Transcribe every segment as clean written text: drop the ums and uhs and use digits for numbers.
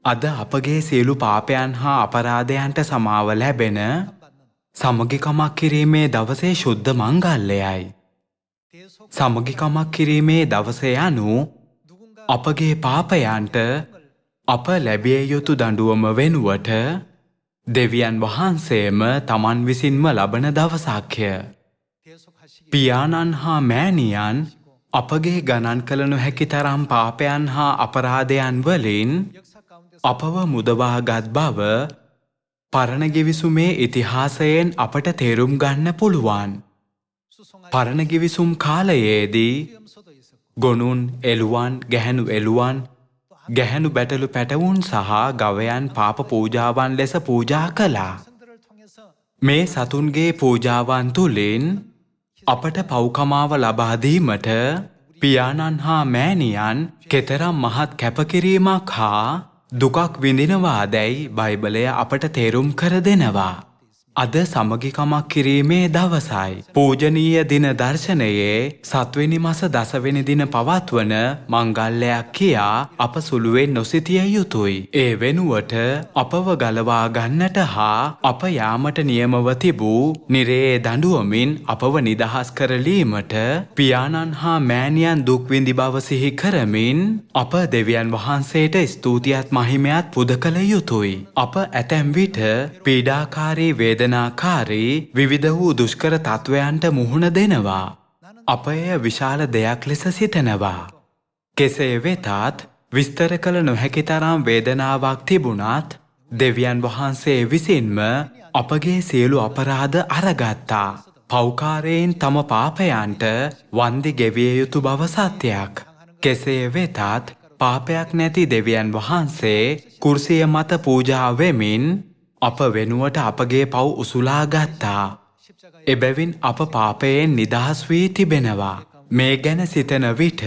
අද අපගේ සියලු පාපයන් හා අපරාධයන්ට සමාව ලැබෙන සමගිකමක් කිරීමේ දවසේ ශුද්ධ මංගල්‍යයයි. සමගිකමක් කිරීමේ දවසේ යනු අපගේ පාපයන්ට අප ලැබිය යුතු දඬුවම වෙනුවට දෙවියන් වහන්සේම තමන් විසින්ම ලබන දවසක්ය. පියාණන් හා මෑණියන් අපගේ ගණන් කළ නොහැකි තරම් පාපයන් හා අපරාධයන් වලින් අපව මුදවාගත් බව පරණ ගිවිසුමේ ඉතිහාසයෙන් අපට තේරුම් ගන්න පුළුවන්. පරණ ගිවිසුම් කාලයේදී ගොනුන් එළුවන් ගැහැණු බැටළු පැටවුන් සහ ගවයන් පාප පූජාවන් ලෙස පූජා කළා. මේ සතුන්ගේ පූජාවන් තුළින් අපට පව්කමාව ලබා දීමට පියාණන් හා මෑණියන් කෙතරම් මහත් කැපකිරීමක් හා දුකක් විඳිනවාදැයි බයිබලය අපට තේරුම් කර දෙනවා. අද සමගිකමක් කිරීමේ දවසයි. පූජනීය දින දර්ශනයේ 7 වෙනි මාස 10 වෙනි දින පවත්වන මංගල්‍යයක් කියා අප සුළුවෙන් නොසිතිය යුතුයි. ඒ වෙනුවට අපව ගලවා ගන්නට හා අප යාමට නියමව තිබූ නිරයේ දඬුවමින් අපව නිදහස් කරලීමට පියාණන් හා මෑණියන් දුක් විඳි බව සිහි කරමින් අප දෙවියන් වහන්සේට ස්තුතියත් මහිමයත් පුද කළ යුතුයි. අප ඇතැම් විට පීඩාකාරී වේදනාකාරී විවිධ වූ දුෂ්කර තත්වයන්ට මුහුණ දෙනවා. අප එය විශාල දෙයක් ලෙස සිතනවා. කෙසේ වෙතත් විස්තර කළ නොහැකි තරම් වේදනාවක් තිබුණත් දෙවියන් වහන්සේ විසින්ම අපගේ සියලු අපරාධ අරගත්තා. පෞකාරයෙන් තම පාපයන්ට වන්දි ගෙවිය යුතු බව සත්‍යයක්. කෙසේ වෙතත් පාපයක් නැති දෙවියන් වහන්සේ කුර්සිය මත පූජා වෙමින් අප වෙනුවට අපගේ පව් උසුලා ගත්තා. එබැවින් අප පාපයෙන් නිදහස් වී තිබෙනවා. මේ ගැන සිතන විට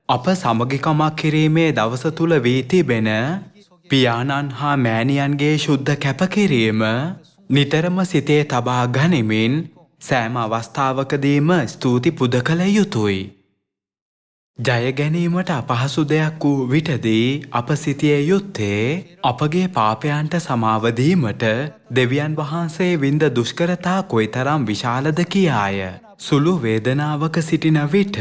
අප සමගිකමක් කිරීමේ දවස තුල වී තිබෙන පියාණන් හා මෑණියන්ගේ ශුද්ධ කැපකිරීම නිතරම සිතේ තබා ගනිමින් සෑම අවස්ථාවකදීම ස්තුති පුද කළ යුතුයි. ජය ගැනීමට අපහසු දෙයක් වූ විටදී අප සිටිය යුත්තේ අපගේ පාපයන්ට සමාව දීමට දෙවියන් වහන්සේ විඳ දුෂ්කරතා කොයිතරම් විශාලද කියාය. සුළු වේදනාවක සිටින විට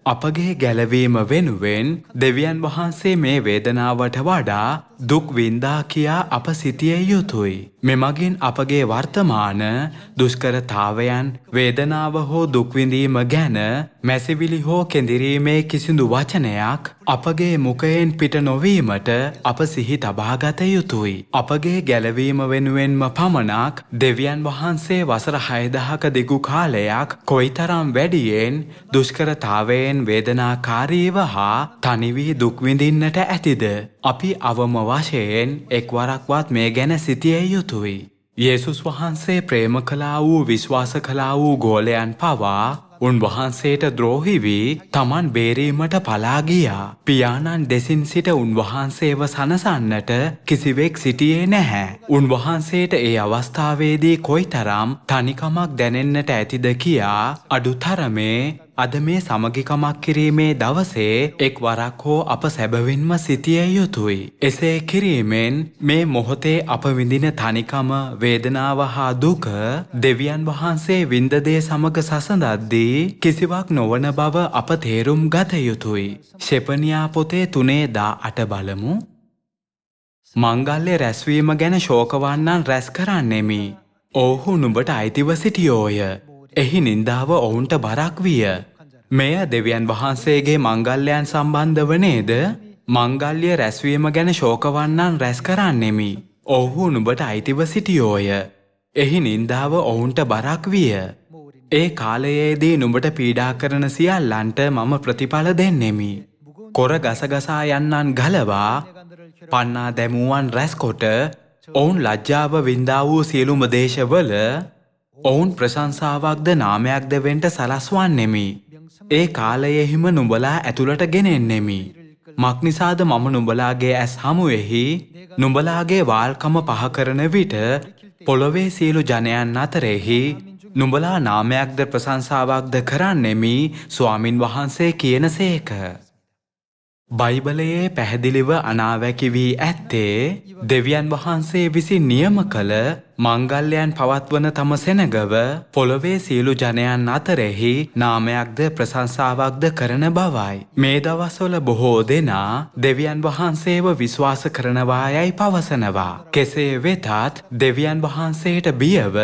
අපගේ ගැලවීම වෙනුවෙන් දෙවියන් වහන්සේ මේ වේදනාවට වඩා දුක් විඳා කියා අප සිටිය යුතුයි. මෙමගින් අපගේ වර්තමාන දුෂ්කරතාවයන් වේදනාව හෝ දුක් විඳීම ගැන මැසිවිලි හෝ කෙඳිරීමේ කිසිදු වචනයක් අපගේ මුඛයෙන් පිට නොවීමට අප සිහි තබා ගත යුතුයි. අපගේ ගැලවීම වෙනුවෙන්ම පමණක් දෙවියන් වහන්සේ වසර 6000ක දිගු කාලයක් කොයිතරම් වැඩියෙන් දුෂ්කරතාවයෙන් වේදනාකාරීව හා තනි වී දුක් විඳින්නට ඇතිද? අපි අවම වශයෙන් එක්වරක්වත් මේ ගැන සිටිය යුතුයි. යේසුස් වහන්සේ ප්‍රේම කළා වූ විශ්වාස කළා වූ ගෝලයන් පවා උන්වහන්සේට ද්‍රෝහි වී තමන් බේරීමට පලා ගියා. පියාණන් දෙසින් සිට උන්වහන්සේව සනසන්නට කිසිවෙක් සිටියේ නැහැ. උන්වහන්සේට ඒ අවස්ථාවේදී කොයිතරම් තනිකමක් දැනෙන්නට ඇතිද කියා අඩුතරමේ අද මේ සමගිකමක් කිරීමේ දවසේ එක් වරක් හෝ අප සැබවින්ම සිටිය යුතුයි. එසේ කිරීමෙන් මේ මොහොතේ අප විඳින තනිකම වේදනාව හා දුක දෙවියන් වහන්සේ විඳ දේ සමග සසඳද්දී කිසිවක් නොවන බව අප තේරුම් ගත යුතුයි. ශෙපනියා පොතේ 3:18 බලමු. මංගල්‍ය රැස්වීම ගැන ශෝකවන්නන් රැස් කරන්නෙමි. ඔවුහු නුඹට අයිතිව සිටියෝය. එහි නින්දාව ඔවුන්ට බරක් විය. මෙය දෙවියන් වහන්සේගේ මංගල්‍යයන් සම්බන්ධව නේද? මංගල්‍ය රැස්වීම ගැන ශෝකවන්නන් රැස් කරන්නෙමි. ඔවුහු නුඹට අයිතිව සිටියෝය. එහි නින්දාව ඔවුන්ට බරක් විය. ඒ කාලයේදී නුඹට පීඩා කරන සියල්ලන්ට මම ප්‍රතිඵල දෙන්නෙමි. කොර ගසගසා යන්නන් ගලවා පන්නා දැමුවන් රැස්කොට ඔවුන් ලජ්ජාව වින්දා වූ සියලුම දේශවල ඔවුන් ප්‍රශංසාවක්ද නාමයක්ද වෙන්ට සලස්වන්නෙමි. ඒ කාලයෙහිම නුඹලා ඇතුළට ගෙනෙන්නෙමි. මක්නිසාද මම නුඹලාගේ ඇස් හමුවෙහි නුඹලාගේ වාල්කම පහ කරන විට පොළොවේ සියලු ජනයන් අතරෙහි නුඹලා නාමයක්ද ප්‍රශංසාවක්ද කරන්නෙමි ස්වාමින් වහන්සේ කියන සේක. බයිබලයේ පැහැදිලිව අනාවැකි වී ඇත්තේ දෙවියන් වහන්සේ විසින් නියම කළ මංගල්‍යයන් පවත්වන තම සෙනගව පොළොවේ සියලු ජනයන් අතරෙහි නාමයක්ද ප්‍රශංසාවක්ද කරන බවයි. මේ දවස්වල බොහෝ දෙනා දෙවියන් වහන්සේව විශ්වාස කරනවා යයි පවසනවා. කෙසේ වෙතත් දෙවියන් වහන්සේට බියව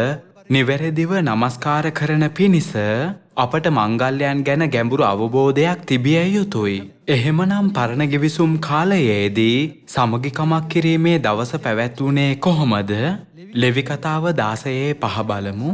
නිවැරදිව නමස්කාර කරන පිණිස අපට මංගල්‍යයන් ගැන ගැඹුරු අවබෝධයක් තිබිය යුතුයි. එහෙමනම් පරණ ගිවිසුම් කාලයේදී සමගිකමක් කිරීමේ දවස පැවැත්වුණේ කොහොමද? ලෙවි කතාව 16:5 බලමු.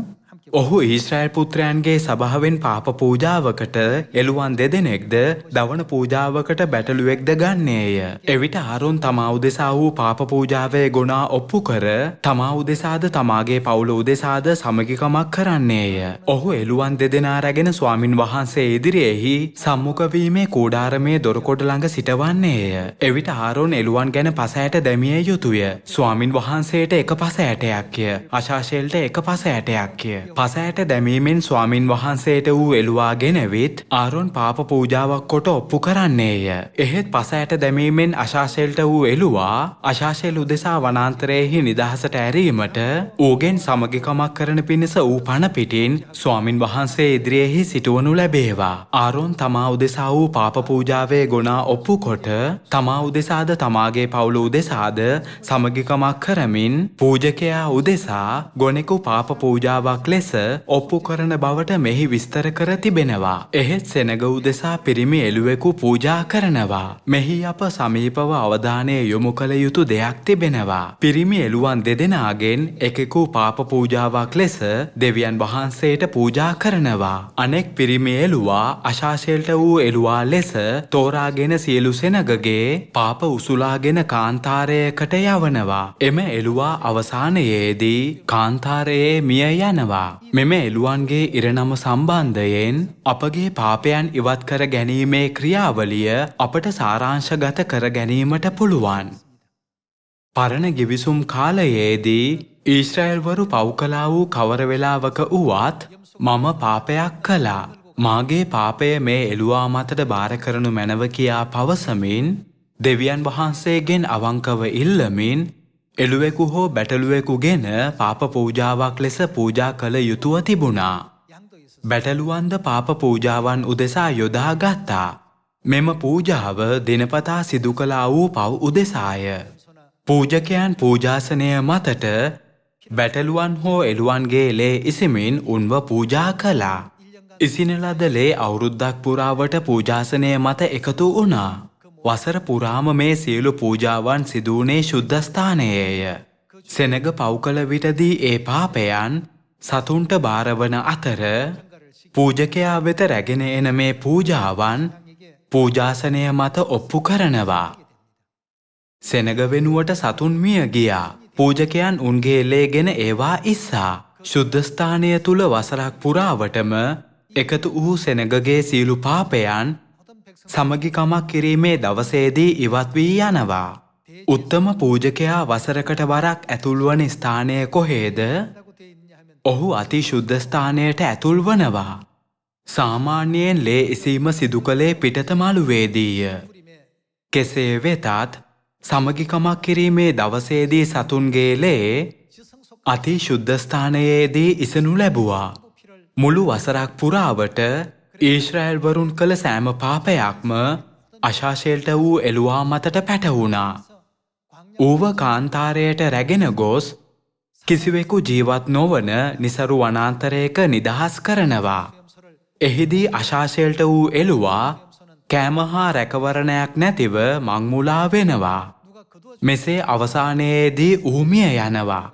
ඔහු ඊශ්‍රායල් පුත්‍රයන්ගේ සභාවෙන් පාප පූජාවකට එළුවන් 2 දෙනෙක්ද දවන පූජාවකට බැටළුවෙක්ද ගන්නේය. එවිට ආරෝන් තමා උදෙසා වූ පාප පූජාවේ ගුණා ඔප්පු කර තමා උදෙසාද තමාගේ පවුල උදෙසාද සමගිකමක් කරන්නේය. ඔහු එළුවන් 2 දෙනා රැගෙන ස්වාමින් වහන්සේ ඉදිරියේහි සම්මුඛ වීමේ කූඩාරමේ දොරකොඩ ළඟ සිටවන්නේය. එවිට ආරෝන් එළුවන් ගැන පස ඇට දැමිය යුතුය. ස්වාමින් වහන්සේට එක පස ඇටයක්ය. අශාශේලට එක පස ඇටයක්ය. පස ඇට දැමීමෙන් ස්වාමින් වහන්සේට වූ එළුවා ගෙනවිත් ආරෝන් පාප පූජාවක් කොට ඔප්පු කරන්නේය. එහෙත් පස ඇට දැමීමෙන් අශාශේලට වූ එළුවා අශාශේල උදෙසා වනාන්තරයේහි නිදහසට ඇරීමට ඌගෙන් සමගිකමක් කරන පිණිස ඌ පණ පිටින් ස්වාමින් වහන්සේ ඉදිරියේහි සිටවනු ලැබේවා. ආරෝන් තමා උදෙසා වූ පාප පූජාවේ ගුණා ඔප්පු කොට තමා උදෙසාද තමාගේ පවුල උදෙසාද සමගිකමක් කරමින් පූජකයා උදෙසා ගොනෙකු පාප පූජාවක් ලෙස ඔප්පු කරන බවට මෙහි විස්තර කර තිබෙනවා. එහෙත් සෙනග උදෙසා පිරිමි එළුවෙකු පූජා කරනවා. මෙහි අප සමීපව අවධානය යොමු කළ යුතු දෙයක් තිබෙනවා. පිරිමි එළුවන් 2 දෙනාගෙන් එකෙකු පාප පූජාවක් ලෙස දෙවියන් වහන්සේට පූජා කරනවා. අනෙක් පිරිමි එළුවා අශාශේලට වූ එළුවා ලෙස තෝරාගෙන සියලු සෙනගගේ පාප උසුලාගෙන කාන්තාරයකට යවනවා. එම එළුවා අවසානයේදී කාන්තාරයේ මිය යනවා. මෙම එළුවන්ගේ ඉරණම සම්බන්ධයෙන් අපගේ පාපයන් ඉවත් කර ගැනීමේ ක්‍රියාවලිය අපට සාරාංශගත කර ගැනීමට පුළුවන්. පරණ ගිවිසුම් කාලයේදී ඊශ්‍රායල්වරු පව් කළා වූ කවර වෙලාවක වුවත් මම පාපයක් කළා. මාගේ පාපය මේ එළුවා මතට බාර කරනු මැනව කියා පවසමින් දෙවියන් වහන්සේගෙන් අවංකව ඉල්ලමින් එළුවෙකු හෝ බැටළුවෙකු ගෙන පාප පූජාවක් ලෙස පූජා කළ යුතුව තිබුණා. බැටළුවන්ද පාප පූජාවන් උදෙසා යොදා ගත්තා. මෙම පූජාව දිනපතා සිදු කළා වූ පව් උදෙසාය. පූජකයන් පූජාසනය මතට බැටළුවන් හෝ එළුවන්ගේ ලේ ඉසිමින් උන්ව පූජා කළා. ඉසින ලද ලේ අවුරුද්දක් පුරාවට පූජාසනය මත එකතු වුණා. වසර පුරාම මේ සියලු පූජාවන් සිදුවුණේ ශුද්ධස්ථානයේය. සෙනග පව් කළ විටදී ඒ පාපයන් සතුන්ට බාරවන අතර පූජකයා වෙත රැගෙන එන මේ පූජාවන් පූජාසනය මත ඔප්පු කරනවා. සෙනග වෙනුවට සතුන් මිය ගියා. පූජකයන් උන්ගේ ලේගෙන ඒවා ඉස්සා. ශුද්ධස්ථානය තුල වසරක් පුරාවටම එකතු වූ සෙනගගේ සියලු පාපයන් සමගිකමක් කිරීමේ දවසේදී ඉවත් වී යනවා. උත්තම පූජකයා වසරකට වරක් ඇතුල් වන ස්ථානය කොහේද? ඔහු අති ශුද්ධ ස්ථානයට ඇතුල් වනවා. සාමාන්‍යයෙන් ලේ ඉසීම සිදු කළේ පිටත මළුවේදීය. කෙසේ වෙතත් සමගිකමක් කිරීමේ දවසේදී සතුන්ගේ ලේ අති ශුද්ධ ස්ථානයේදී ඉසනු ලැබුවා. මුළු වසරක් පුරාවට ඊශ්‍රායල් වරුන් කළ සෑම පාපයක්ම අශාශේලට වූ එළුවා මතට පැටවුණා. ඌව කාන්තාරයට රැගෙන ගොස් කිසිවෙකු ජීවත් නොවන නිසරු වනාන්තරයක නිදහස් කරනවා. එහිදී අශාශේලට වූ එළුවා කෑම හා රැකවරණයක් නැතිව මංමුලා වෙනවා. මෙසේ අවසානයේදී ඌ මිය යනවා.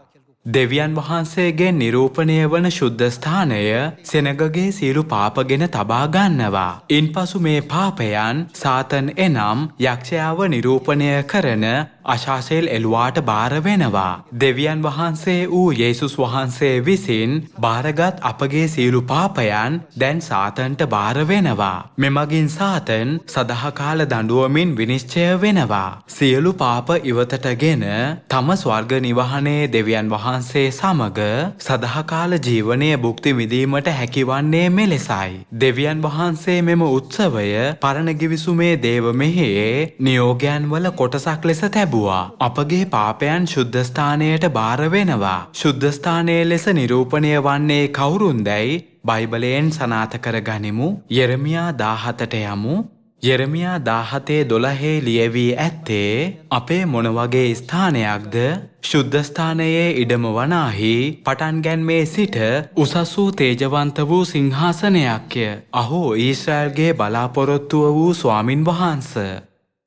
දෙවියන් වහන්සේගෙන් නිරූපණය වන ශුද්ධ ස්ථානය සෙනගගේ සියලු පාපගෙන තබා ගන්නවා. ඉන්පසු මේ පාපයන් සාතන් එනම් යක්ෂයාව නිරූපණය කරන අශාසෙල් එළුවාට බාර වෙනවා. දෙවියන් වහන්සේ වූ යේසුස් වහන්සේ විසින් බාරගත් අපගේ සියලු පාපයන් දැන් සාතන්ට බාර වෙනවා. මෙමගින් සාතන් සදාකාල දඬුවමින් විනිශ්චය වෙනවා. සියලු පාප ඉවතටගෙන තම ස්වර්ග නිවහනේ දෙවියන් වහන්සේ සමග සදාකාල ජීවනය භුක්ති විඳීමට හැකිවන්නේ මෙලෙසයි. දෙවියන් වහන්සේ මෙම උත්සවය පරණ ගිවිසුමේ දේව මෙහෙයේ නියෝගයන් වල කොටසක් ලෙස තැබුවා. අපගේ පාපයන් ශුද්ධස්ථානයට බාර වෙනවා. ශුද්ධස්ථානයේ ලෙස නිරූපණය වන්නේ කවුරුන්දැයි බයිබලයෙන් සනාථ කර ගනිමු. යෙරමියා 17ට යමු. යෙරමියා 17:12 ලියවී ඇත්තේ අපේ මොන වගේ ස්ථානයක්ද? ශුද්ධස්ථානයේ ඉඩම වනාහි පටන් ගැන්මේ සිට උසස් වූ තේජවන්ත වූ සිංහාසනයක්ය. අහෝ ඊශ්‍රායල්ගේ බලාපොරොත්තුව වූ ස්වාමින් වහන්සේ.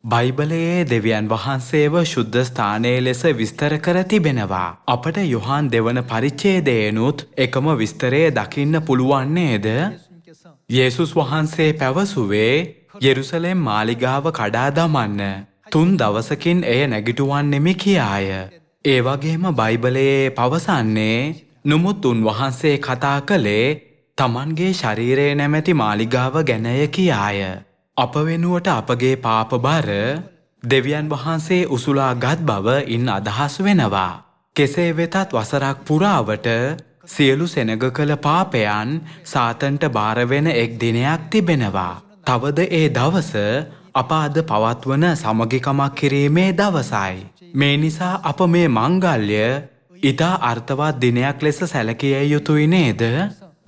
බයිබලයේ දෙවියන් වහන්සේව ශුද්ධස්ථානයේ ලෙස විස්තර කර තිබෙනවා. අපට යොහාන් දෙවන පරිච්ඡේදයෙනුත් එකම විස්තරය දකින්න පුළුවන් නේද? යේසුස් වහන්සේ පැවසුවේ යෙරුසලෙම් මාලිගාව කඩා දමන්න 3 දවසකින් එය නැගිටුවන්නෙමි කියාය. ඒ වගේම බයිබලයේ පවසන්නේ නමුත් උන්වහන්සේ කතා කළේ තමන්ගේ ශරීරය නැමැති මාලිගාව ගැනය කියාය. අප වෙනුවට අපගේ පාප බර දෙවියන් වහන්සේ උසුලා ගත් බව ඉන් අදහස් වෙනවා. කෙසේ වෙතත් වසරක් පුරාවට සියලු සෙනග කළ පාපයන් සාතන්ට බාර වෙන එක් දිනයක් තිබෙනවා. තවද ඒ දවස අප අද පවත්වන සමගිකමක් කිරීමේ දවසයි. මේ නිසා අප මේ මංගල්‍ය ඉතා අර්ථවත් දිනයක් ලෙස සැලකිය යුතුයි නේද?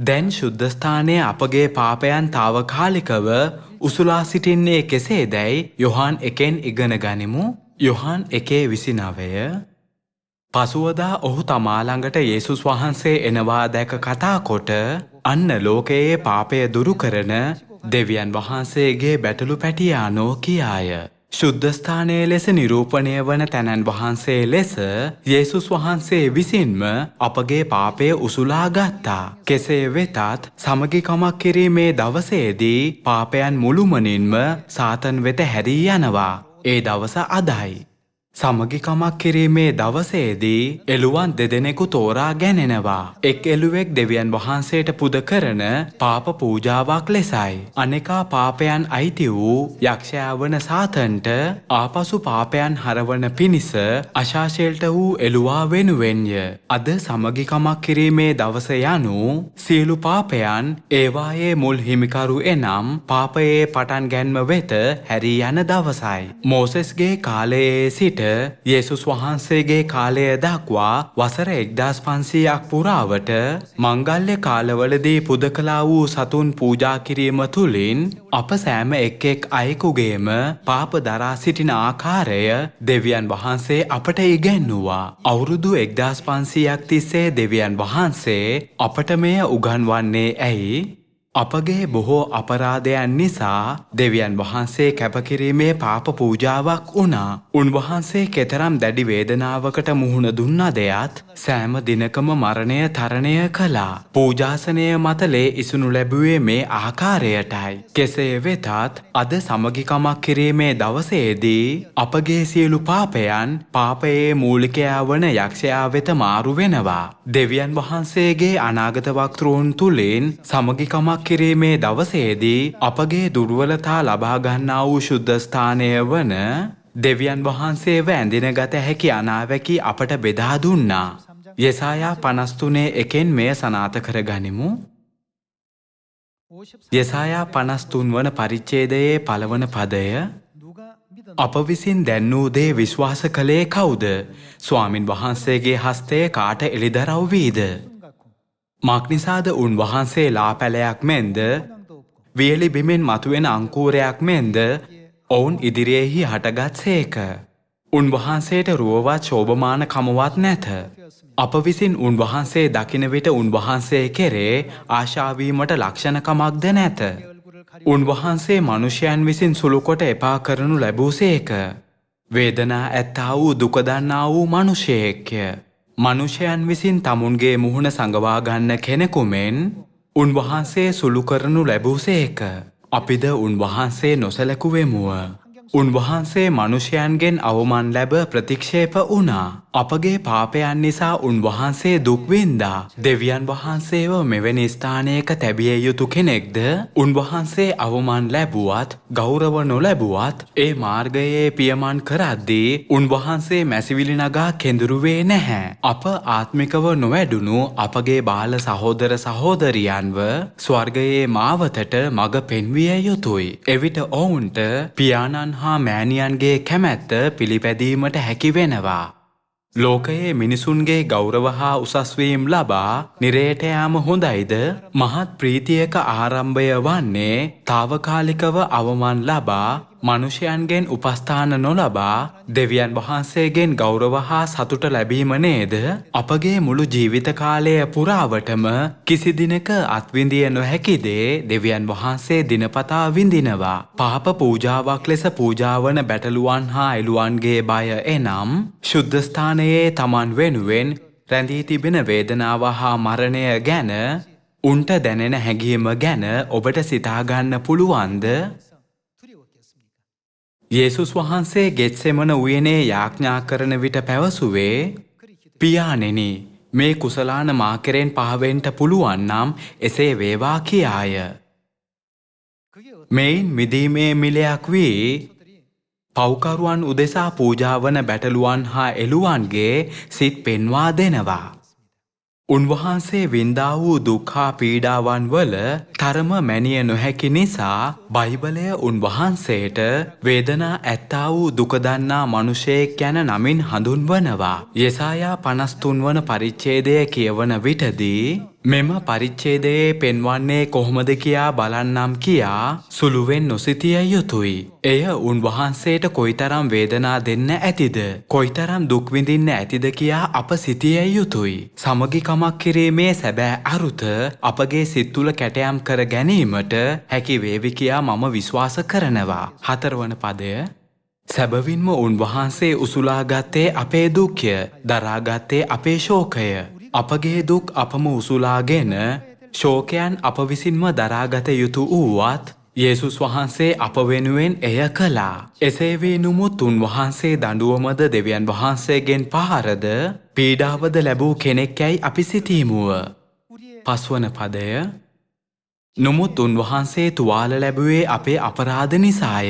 දැන් ශුද්ධස්ථානයේ අපගේ පාපයන් తాවකාලිකව උසුලා සිටින්නේ කෙසේදැයි යොහාන් 1න් ඉගෙන ගනිමු. යොහාන් 1:29 පසුවදා ඔහු තමා ළඟට යේසුස් වහන්සේ එනවා දැක කතා කොට අන්න ලෝකයේ පාපය දුරු කරන දෙවියන් වහන්සේගේ බැටළු පැටියානෝ කියාය. ශුද්ධස්ථානයේ ලෙස නිරූපණය වන තැනන් වහන්සේ ලෙස යේසුස් වහන්සේ විසින්ම අපගේ පාපය උසුලා ගත්තා. කෙසේ වෙතත් සමගිකමක් කිරීමේ දවසේදී පාපයන් මුළුමනින්ම සාතන් වෙත හැරී යනවා. ඒ දවස අදයි. සමගිකමක් කිරීමේ දවසේදී එළුවන් දෙදෙනෙකු තෝරා ගැනෙනවා. එක් එළුවෙක් දෙවියන් වහන්සේට පුද කරන පාප පූජාවක් ලෙසයි. අනෙකා පාපයන් අයිති වූ යක්ෂයා වන සාතන්ට ආපසු පාපයන් හරවන පිණිස අශාසෙල්ට වූ එළුවා වෙනුවෙන්ය. අද සමගිකමක් කිරීමේ දවස යනු සියලු පාපයන් ඒවායේ මුල් හිමිකරු එනම් පාපයේ පටන් ගැන්ම වෙත හැරී යන දවසයි. මෝසෙස්ගේ කාලයේ සිට යේසුස් වහන්සේගේ කාලය දක්වා වසර 1500ක් පුරාවට මංගල්‍ය කාලවලදී පුද කළා වූ සතුන් පූජා කිරීම තුළින් අප සෑම එක් අයෙකුගේම පාප දරා සිටින ආකාරය දෙවියන් වහන්සේ අපට ඉගැන්නුවා. අවුරුදු 1500ක් තිස්සේ දෙවියන් වහන්සේ අපට මෙය උගන්වන්නේ ඇයි? අපගේ බොහෝ අපරාධයන් නිසා දෙවියන් වහන්සේ කැපකිරීමේ පාප පූජාවක් වුණා. උන්වහන්සේ කෙතරම් දැඩි වේදනාවකට මුහුණ දුන්නදයත් සෑම දිනකම මරණය තරණය කළා. පූජාසනය මත ලේ ඉසුණු ලැබුවේ මේ ආකාරයටයි. කෙසේ වෙතත් අද සමගිකමක් කිරීමේ දවසේදී අපගේ සියලු පාපයන් පාපයේ මූලිකයා වන යක්ෂයා වෙත මාරු වෙනවා. දෙවියන් වහන්සේගේ අනාගත වක්තෘන් තුලින් සමගිකමක් කිරීමේ දවසේදී අපගේ දුර්වලතා ලබා ගන්නා වූ ශුද්ධස්ථානය වන දෙවියන් වහන්සේව ඇඳිනගත හැකි අනාවැකි අපට බෙදා දුන්නා. යෙසායා 53:1 මෙය සනාථ කර ගනිමු. යෙසායා 53 වන පරිච්ඡේදයේ පළවන පදය අප විසින් දැන්නූ දේ විශ්වාස කළේ කවුද? ස්වාමින් වහන්සේගේ හස්තය කාට එළිදරව් වීද? මක්නිසාද උන්වහන්සේ ලාපැලයක් මෙන්ද වියලි බිමෙන් මතුවෙන අංකූරයක් මෙන්ද ඔවුන් ඉදිරියේහි හටගත් සේක. උන්වහන්සේට රුවවත් ශෝභමාන කමවත් නැත. අප විසින් උන්වහන්සේ දකින විට උන්වහන්සේ කෙරේ ආශාවීමට ලක්ෂණකමක්ද නැත. උන්වහන්සේ මනුෂ්‍යයන් විසින් සුළුකොට එපා කරනු ලැබූසේක. වේදනා ඇත්තා වූ දුක දන්නා වූ මනුෂ්‍යයෙක්ය. මනුෂ්‍යයන් විසින් තමුන්ගේ මුහුණ සඟවා ගන්න කෙනෙකු මෙන් උන්වහන්සේ සුළු කරනු ලැබූසේක. අපිද උන්වහන්සේ නොසැලකුවෙමුව. උන්වහන්සේ මනුෂ්‍යයන්ගෙන් අවමන් ලැබ ප්‍රතික්ෂේප වුණා. අපගේ පාපයන් නිසා උන්වහන්සේ දුක් විඳා. දෙවියන් වහන්සේව මෙවැනි ස්ථානයක තැබිය යුතු කෙනෙක්ද? උන්වහන්සේ අවමන් ලැබුවත් ගෞරව නොලැබුවත් ඒ මාර්ගයේ පියමන් කරද්දී උන්වහන්සේ මැසිවිලි නගා කෙඳුරුවේ නැහැ. අප ආත්මිකව නොවැඩුණු අපගේ බාල සහෝදර සහෝදරියන්ව ස්වර්ගයේ මාවතට මඟ පෙන්විය යුතුයි. එවිට ඔවුන්ට පියාණන් හා මෑණියන්ගේ කැමැත්ත පිළිපැදීමට හැකි වෙනවා. ලෝකයේ මිනිසුන්ගේ ගෞරව හා උසස්වීම් ලබා නිරයට යාම හොඳයිද? මහත් ප්‍රීතියක ආරම්භය වන්නේ తాවකාලිකව අවමන් ලබා මනුෂ්‍යයන්ගෙන් උපස්ථාන නොලබා දෙවියන් වහන්සේගෙන් ගෞරව හා සතුට ලැබීම නේද? අපගේ මුළු ජීවිත කාලය පුරාවටම කිසි දිනක අත්විඳිය නොහැකි දේ දෙවියන් වහන්සේ දිනපතා විඳිනවා. පාප පූජාවක් ලෙස පූජාවන බැටළුවන් හා එළුවන්ගේ බය එනම් ශුද්ධ ස්ථානයේ තමන් වෙනුවෙන් රැඳී තිබෙන වේදනාව හා මරණය ගැන උන්ට දැනෙන හැඟීම ගැන ඔබට සිතාගන්න පුළුවන්ද? යේසුස් වහන්සේ ගෙත්සෙමන උයනේ යාඥා කරන විට පැවසුවේ, පියාණෙනි, මේ කුසලාන මා කෙරෙන් පහවෙන්ට පුළුවන් නම් එසේ වේවා කියාය. මෙයින් මිදීමේ මිලයක් වී පව්කරුවන් උදෙසා පූජාවන බැටළුවන් හා එළුවන්ගේ සිත් පෙන්වා දෙනවා. උන්වහන්සේ වින්දා වූ දුක් හා පීඩාවන් වල තරම මැනිය නොහැකි නිසා බයිබලය උන්වහන්සේට වේදනා ඇත්තා වූ දුක දන්නා මනුෂයෙක් යන නමින් හඳුන්වනවා. යෙසායා 53 වන පරිච්ඡේදය කියවන විටදී මෙම පරිච්ඡේදයේ පෙන්වන්නේ කොහොමද කියා බලන්නම් කියා සුළුවෙන් නොසිතිය යුතුයි. එය උන්වහන්සේට කොයිතරම් වේදනා දෙන්න ඇතිද, කොයිතරම් දුක් විඳින්න ඇතිද කියා අප සිතිය යුතුයි. සමගිකමක් කිරීමේ සැබෑ අරුත අපගේ සිත් තුළ කැටයම් කර ගැනීමට හැකි වේවි කියා මම විශ්වාස කරනවා. 4 වන පදය. සැබවින්ම උන්වහන්සේ උසුලා ගත්තේ අපේ දුක්ය, දරාගත්තේ අපේ ශෝකය. අපගේ දුක් අපම උසුලාගෙන ශෝකයන් අප විසින්ම දරාගත යුතු වූවත් යේසුස් වහන්සේ අප වෙනුවෙන් එය කළා. එසේ වී නුමුත් උන්වහන්සේ දඬුවමද දෙවියන් වහන්සේගෙන් පහරද පීඩාවද ලැබූ කෙනෙක් යැයි අපි සිතීමුව. 5 වන පදය. නුමුත් උන්වහන්සේ තුවාල ලැබුවේ අපේ අපරාධ නිසාය,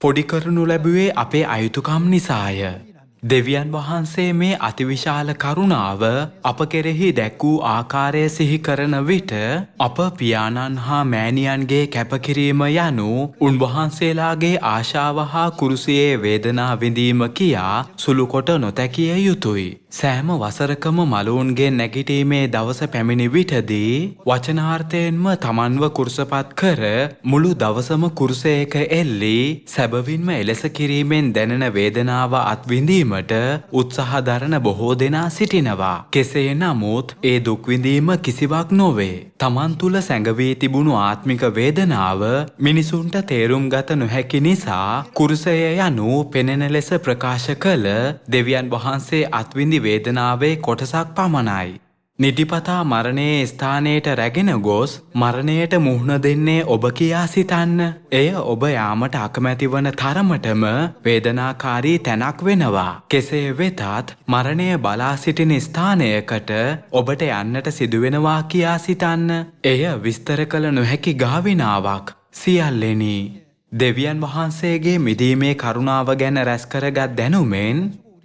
පොඩි කරනු ලැබුවේ අපේ අයුතුකම් නිසාය. දෙවියන් වහන්සේ මේ අතිවිශාල කරුණාව අප කෙරෙහි දැක් වූ ආකාරය සිහි කරන විට අප පියාණන් හා මෑණියන්ගේ කැපකිරීම යනු උන්වහන්සේලාගේ ආශාව හා කුරුසියේ වේදනා විඳීම කියා සුළු කොට නොතැකිය යුතුයි. සෑම වසරකම මලවුන්ගේ නැගිටීමේ දවස පැමිණි විටදී වචනාර්ථයෙන්ම තමන්ව කුරුසපත් කර මුළු දවසම කුරුසයක එල්ලී සැබවින්ම එලෙස කිරීමෙන් දැනෙන වේදනාව අත්විඳීමට උත්සාහ දරන බොහෝ දෙනා සිටිනවා. කෙසේ නමුත් ඒ දුක් විඳීම කිසිවක් නොවේ. තමන් තුළ සැඟවී තිබුණු ආත්මික වේදනාව මිනිසුන්ට තේරුම් ගත නොහැකි නිසා කුරුසය යනු පෙනෙන ලෙස ප්‍රකාශ කළ දෙවියන් වහන්සේ අත්විඳි වේදනාවේ කොටසක් පමණයි. නිතිපතා මරණයේ ස්ථානයට රැගෙන ගොස් මරණයට මුහුණ දෙන්නේ ඔබ කියා සිතන්න. එය ඔබ යාමට අකමැති වන තරමටම වේදනාකාරී තැනක් වෙනවා. කෙසේ වෙතත් මරණය බලා සිටින ස්ථානයකට ඔබට යන්නට සිදුවෙනවා කියා සිතන්න. එය විස්තර කළ නොහැකි ගාවිනාවක්. සියල්ලෙනි, දෙවියන් වහන්සේගේ මිදීමේ කරුණාව ගැන රැස් කරගත් දැනුමෙන්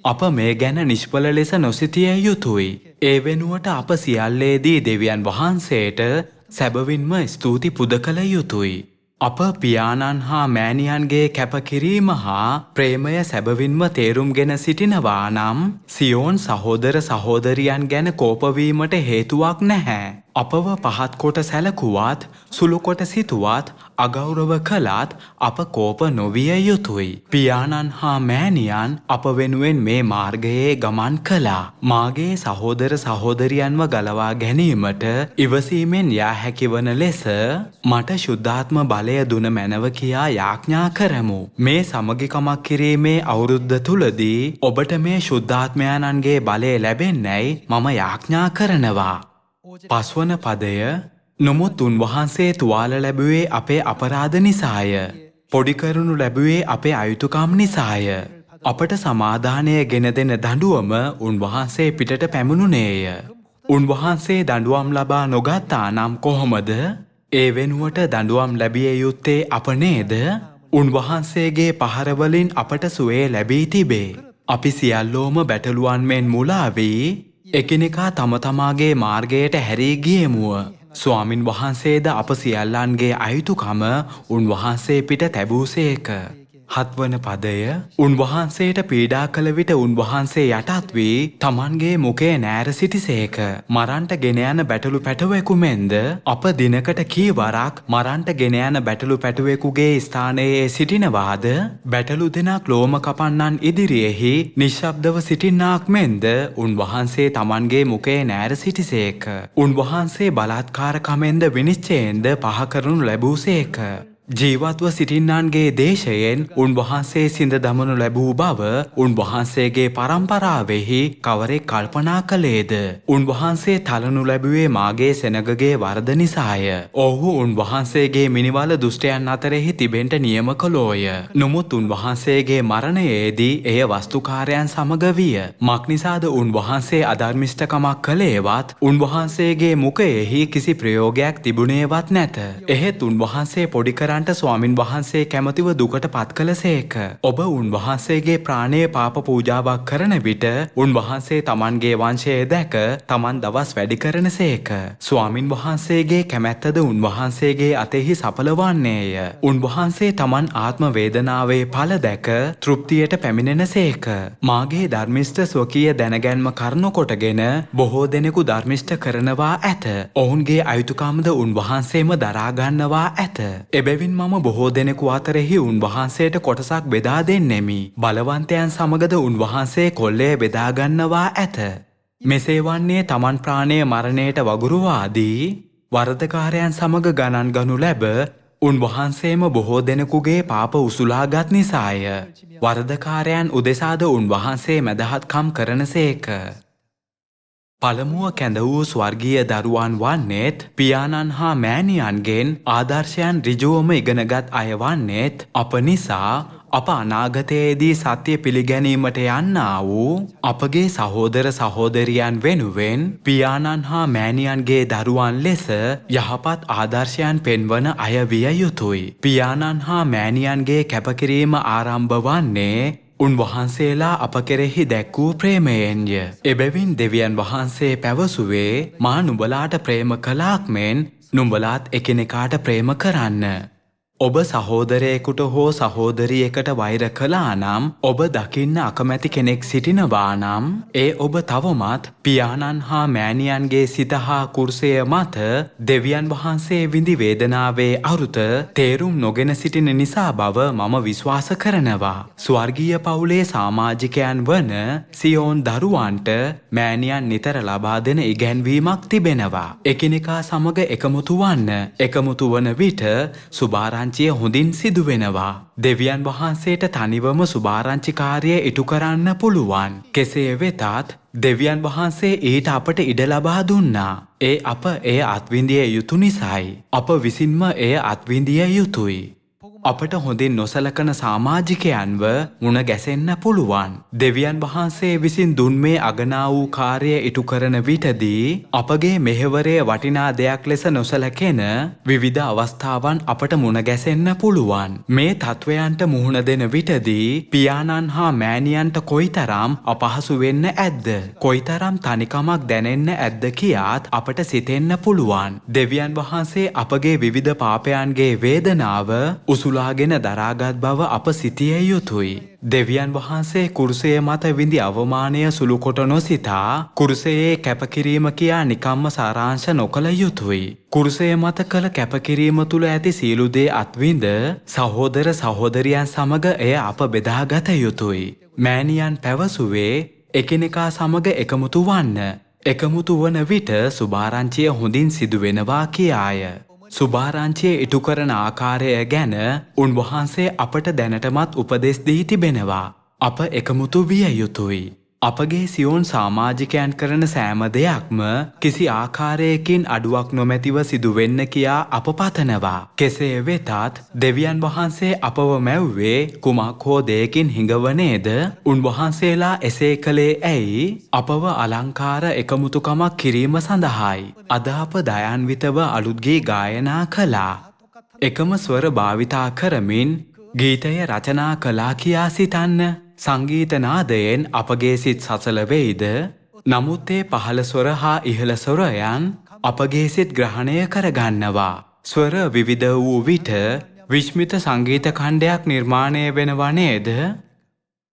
අප මේ ගැන නිෂ්ඵල ලෙස නොසිතිය යුතුයි. ඒ වෙනුවට අප සියල්ලේදී දෙවියන් වහන්සේට සැබවින්ම ස්තුති පුද කළ යුතුයි. අප පියාණන් හා මෑණියන්ගේ කැපකිරීම හා ප්‍රේමය සැබවින්ම තේරුම්ගෙන සිටිනවා නම් සියෝන් සහෝදර සහෝදරියන් ගැන කෝපවීමට හේතුවක් නැහැ. අපව පහත් කොට සැලකුවත් සුළු කොට සිතුවත් අගෞරව කළත් අප කෝප නොවිය යුතුයි. පියාණන් හා මෑණියන් අප වෙනුවෙන් මේ මාර්ගයේ ගමන් කළා. මාගේ සහෝදර සහෝදරියන්ව ගලවා ගැනීමට ඉවසීමෙන් යා හැකි වන ලෙස මට ශුද්ධාත්ම බලය දුන මැනව කියා යාඥා කරමු. මේ සමගිකමක් කිරීමේ අවුරුද්ද තුලදී ඔබට මේ ශුද්ධාත්මයන්ගේ බලය ලැබෙන්නයි මම යාඥා කරනවා. 5 වන පදය. නොමුත් උන්වහන්සේ තුවාල ලැබුවේ අපේ අපරාධ නිසාය, පොඩි කරනු ලැබුවේ අපේ අයුතුකම් නිසාය. අපට සමාදානය ගෙන දෙන දඬුවම උන්වහන්සේ පිටට පැමුණුනේය. උන්වහන්සේ දඬුවම් ලබා නොගත්තා නම් කොහොමද? ඒ වෙනුවට දඬුවම් ලැබිය යුත්තේ අප නේද? උන්වහන්සේගේ පහරවලින් අපට සුවේ ලැබී තිබේ. අපි සියල්ලෝම බැටළුවන් මෙන් මුලා වී එකිනෙකා තම තමාගේ මාර්ගයට හැරී ගියෙමුව. ස්වාමින් වහන්සේද අප සියල්ලන්ගේ අයුතුකම උන්වහන්සේ පිට තැබූසේක. 7 වන පදය. උන්වහන්සේට පීඩා කළ විට උන්වහන්සේ යටත් වී තමන්ගේ මුඛය නෑර සිටිසේක. මරන්ට ගෙන යන බැටළු පැටවෙකු මෙන්ද අප දිනකට කීවරක් මරන්ට ගෙන යන බැටළු පැටවෙකුගේ ස්ථානයේ සිටිනවාද? බැටළු දෙනක් ලෝම කපන්නන් ඉදිරියෙහි නිශ්ශබ්දව සිටින්නාක් මෙන්ද උන්වහන්සේ තමන්ගේ මුඛය නෑර සිටිසේක. උන්වහන්සේ බලාත්කාරකමෙන්ද විනිශ්චයෙන්ද පහ කරනු ලැබූසේක. ජීවත්ව සිටින්නන්ගේ දේශයෙන් උන්වහන්සේ සිඳ දමනු ලැබූ බව උන්වහන්සේගේ පරම්පරාවෙහි කවරෙක් කල්පනා කළේද? උන්වහන්සේ තලනු ලැබුවේ මාගේ සෙනගගේ වරද නිසාය. ඔහු උන්වහන්සේගේ මිනිවල දුෂ්ටයන් අතරෙහි තිබෙන්ට නියම කළෝය. නමුත් උන්වහන්සේගේ මරණයේදී එය වස්තුකාරයන් සමග විය. මක්නිසාද උන්වහන්සේ අධර්මිෂ්ඨකමක් කළේවත් උන්වහන්සේගේ මුඛයෙහි කිසි ප්‍රයෝගයක් තිබුණේවත් නැත. එහෙත් උන්වහන්සේ පොඩි ස්වාමින් වහන්සේ කැමතිව දුකට පත් කළසේක. ඔබ උන්වහන්සේගේ ප්‍රාණය පාප පූජාවක් කරන විට උන්වහන්සේ තමන්ගේ වංශය දැක තමන් දවස් වැඩි කරනසේක. ස්වාමින් වහන්සේගේ කැමැත්තද උන්වහන්සේගේ අතෙහි සඵලවන්නේය. උන්වහන්සේ තමන් ආත්ම වේදනාවේ ඵල දැක තෘප්තියට පැමිණෙනසේක. මාගේ ධර්මිෂ්ඨ ස්වකීය දැනගැන්ම කරනු කොටගෙන බොහෝ දෙනෙකු ධර්මිෂ්ඨ කරනවා ඇත. ඔවුන්ගේ අයුතුකම්ද උන්වහන්සේම දරා ගන්නවා ඇත. එබැවින් මම බොහෝ දෙනෙකු අතරෙහි උන්වහන්සේට කොටසක් බෙදා දෙන්නෙමි. බලවන්තයන් සමගද උන්වහන්සේ කොල්ලය බෙදා ගන්නවා ඇත. මෙසේ වන්නේ තමන් ප්‍රාණය මරණයට වගුරුවාදී වරදකාරයන් සමග ගණන් ගනු ලැබ උන්වහන්සේම බොහෝ දෙනෙකුගේ පාප උසුලාගත් නිසාය. වරදකාරයන් උදෙසාද උන්වහන්සේ මැදහත්කම් කරනසේක. පළමුව කැඳ වූ ස්වර්ගීය දරුවන් වන්නේත් පියාණන් හා මෑණියන්ගෙන් ආදර්ශයන් ඍජුවම ඉගෙනගත් අය වන්නේත් අප නිසා අප අනාගතයේදී සත්‍ය පිළිගැනීමට යන්නා වූ අපගේ සහෝදර සහෝදරියන් වෙනුවෙන් පියාණන් හා මෑණියන්ගේ දරුවන් ලෙස යහපත් ආදර්ශයන් පෙන්වන අය විය යුතුයි. පියාණන් හා මෑණියන්ගේ කැපකිරීම ආරම්භ වන්නේ උන්වහන්සේලා අප කෙරෙහි දැක්වූ ප්‍රේමයෙන්ය. එබැවින් දෙවියන් වහන්සේ පැවසුවේ මා නුඹලාට ප්‍රේම කළාක් මෙන් නුඹලාත් එකිනෙකාට ප්‍රේම කරන්න. ඔබ සහෝදරයෙකුට හෝ සහෝදරියකට වෛර කළා නම් ඔබ දකින්න අකමැති කෙනෙක් සිටිනවා නම් ඒ ඔබ තවමත් පියාණන් හා මෑණියන්ගේ සිත හා කුර්සය මත දෙවියන් වහන්සේ විඳි වේදනාවේ අරුත තේරුම් නොගෙන සිටින නිසා බව මම විශ්වාස කරනවා. ස්වර්ගීය පවුලේ සමාජිකයන් වන සියෝන් දරුවන්ට මෑණියන් නිතර ලබා දෙන ඉගැන්වීමක් තිබෙනවා. එකිනෙකා සමග එකමුතු වන්න. එකමුතු වන විට සුභාරංචිය හොඳින් සිදු වෙනවා. දෙවියන් වහන්සේට තනිවම සුභාරංචි කාර්යය ඉටු කරන්න පුළුවන්. කෙසේ වෙතත් දෙවියන් වහන්සේ ඊට අපට ඉඩ ලබා දුන්නා. ඒ අප එය අත්විඳිය යුතු නිසායි. අප විසින්ම එය අත්විඳිය යුතුයි. අපට හොඳින් නොසලකන සමාජිකයන්ව මුණ ගැසෙන්න පුළුවන්. දෙවියන් වහන්සේ විසින් දුන් මේ අගනා වූ කාර්යය ඉටු කරන විටදී අපගේ මෙහෙවරේ වටිනා දෙයක් ලෙස නොසලකෙන විවිධ අවස්ථාවන් අපට මුණ ගැසෙන්න පුළුවන්. මේ තත්වයන්ට මුහුණ දෙන විටදී පියාණන් හා මෑණියන්ට කොයිතරම් අපහසු වෙන්න ඇද්ද? කොයිතරම් තනිකමක් දැනෙන්න ඇද්ද කියාත් අපට සිතෙන්න පුළුවන්. දෙවියන් වහන්සේ අපගේ විවිධ පාපයන්ගේ වේදනාව උසුලාගෙන දරාගත් බව අප සිතිය යුතුයි. දෙවියන් වහන්සේ කුරුසය මත විඳි අවමානය සුළු කොට නොසිතා කුරුසයේ කැපකිරීම කියා නිකම්ම සාරාංශ නොකළ යුතුයි. කුරුසය මත කළ කැපකිරීම තුළ ඇති සියලු දේ අත්විඳ සහෝදර සහෝදරියන් සමග එය අප බෙදාගත යුතුයි. මෑණියන් පැවසුවේ එකිනෙකා සමග එකමුතු වන්න. එකමුතු වන විට සුභාරංචිය හොඳින් සිදුවෙනවා කියාය. සුභාරංචිය ඉටු කරන ආකාරය ගැන උන්වහන්සේ අපට දැනටමත් උපදෙස් දී තිබෙනවා. අප එකමුතු විය යුතුයි. අපගේ සියොන් සමාජිකයන් කරන සෑම දෙයක්ම කිසි ආකාරයකින් අඩුවක් නොමැතිව සිදුවෙන්න කියා අප පතනවා. කෙසේ වෙතත් දෙවියන් වහන්සේ අපව මැව්වේ කුමක් හෝ දෙයකින් හිඟව නේද? උන්වහන්සේලා එසේ කළේ ඇයි? අපව අලංකාර එකමුතුකමක් කිරීම සඳහායි. අද අප දයාන්විතව අලුත් ගී ගායනා කළා. එකම ස්වර භාවිතා කරමින් ගීතය රචනා කළා කියා සිතන්න. සංගීත නාදයෙන් අපගේ සිත් සසල වෙයිද? නමුත් ඒ පහළ ස්වර හා ඉහළ ස්වරයන් අපගේ සිත් ග්‍රහණය කරගන්නවා. ස්වර විවිධ වූ විට විස්මිත සංගීත ඛණ්ඩයක් නිර්මාණය වෙනවා නේද?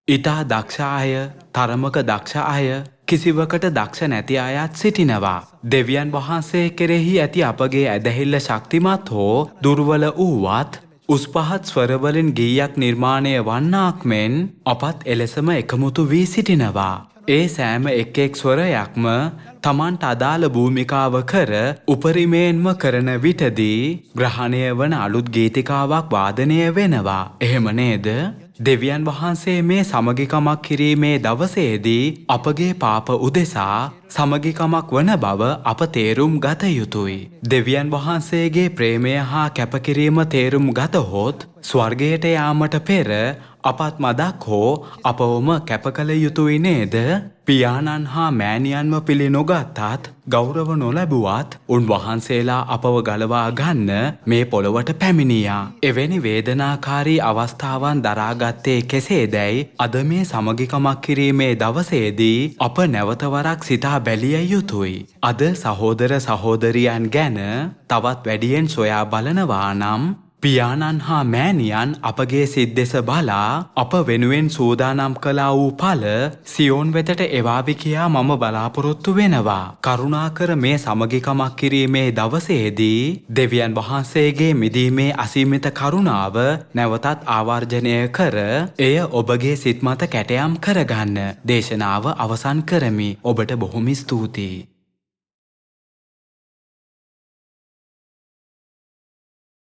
ඊතා දක්ෂ අය, තරමක දක්ෂ අය, කිසිවකට දක්ෂ නැති අයත් සිටිනවා. දෙවියන් වහන්සේ කෙරෙහි ඇති අපගේ ඇදහිල්ල ශක්තිමත් හෝ දුර්වල වූවත් උස් පහත් ස්වරවලින් ගීයක් නිර්මාණය වන්නාක් මෙන් අපත් එලෙසම එකමුතු වී සිටිනවා. ඒ සෑම එක් ස්වරයක්ම තමන්ට අදාළ භූමිකාව කර උපරිමයෙන්ම කරන විටදී ග්‍රහණය වන අලුත් ගීතිකාවක් වාදනය වෙනවා. එහෙම නේද? දෙවියන් වහන්සේ මේ සමගිකමක් කිරීමේ දවසේදී අපගේ පාප උදෙසා සමගිකමක් වන බව අප තේරුම් ගත යුතුයි. දෙවියන් වහන්සේගේ ප්‍රේමය හා කැපකිරීම තේරුම් ගතහොත් ස්වර්ගයට යාමට පෙර අපත් මදක් හෝ අපවම කැප කළ යුතුයි නේද? පියාණන් හා මෑණියන්ව පිළි නොගත්තත් ගෞරව නොලැබුවත් උන්වහන්සේලා අපව ගලවා ගන්න මේ පොළොවට පැමිණියා. එවැනි වේදනාකාරී අවස්ථාවන් දරාගත්තේ කෙසේදැයි අද මේ සමගිකමක් කිරීමේ දවසේදී අප නැවතවරක් සිතා බැලිය යුතුයි. අද සහෝදර සහෝදරියන් ගැන තවත් වැඩියෙන් සොයා බලනවා නම් පියාණන් හා මෑණියන් අපගේ සිත් දෙස බලා අප වෙනුවෙන් සූදානම් කළා වූ ඵල සියෝන් වෙතට එවාවි කියා මම බලාපොරොත්තු වෙනවා. කරුණාකර මේ සමගිකමක් කිරීමේ දවසේදී දෙවියන් වහන්සේගේ මිදීමේ අසීමිත කරුණාව නැවතත් ආවර්ජනය කර එය ඔබගේ සිත් මත කැටයම් කරගන්න. දේශනාව අවසන් කරමි. ඔබට බොහොම ස්තුතියි.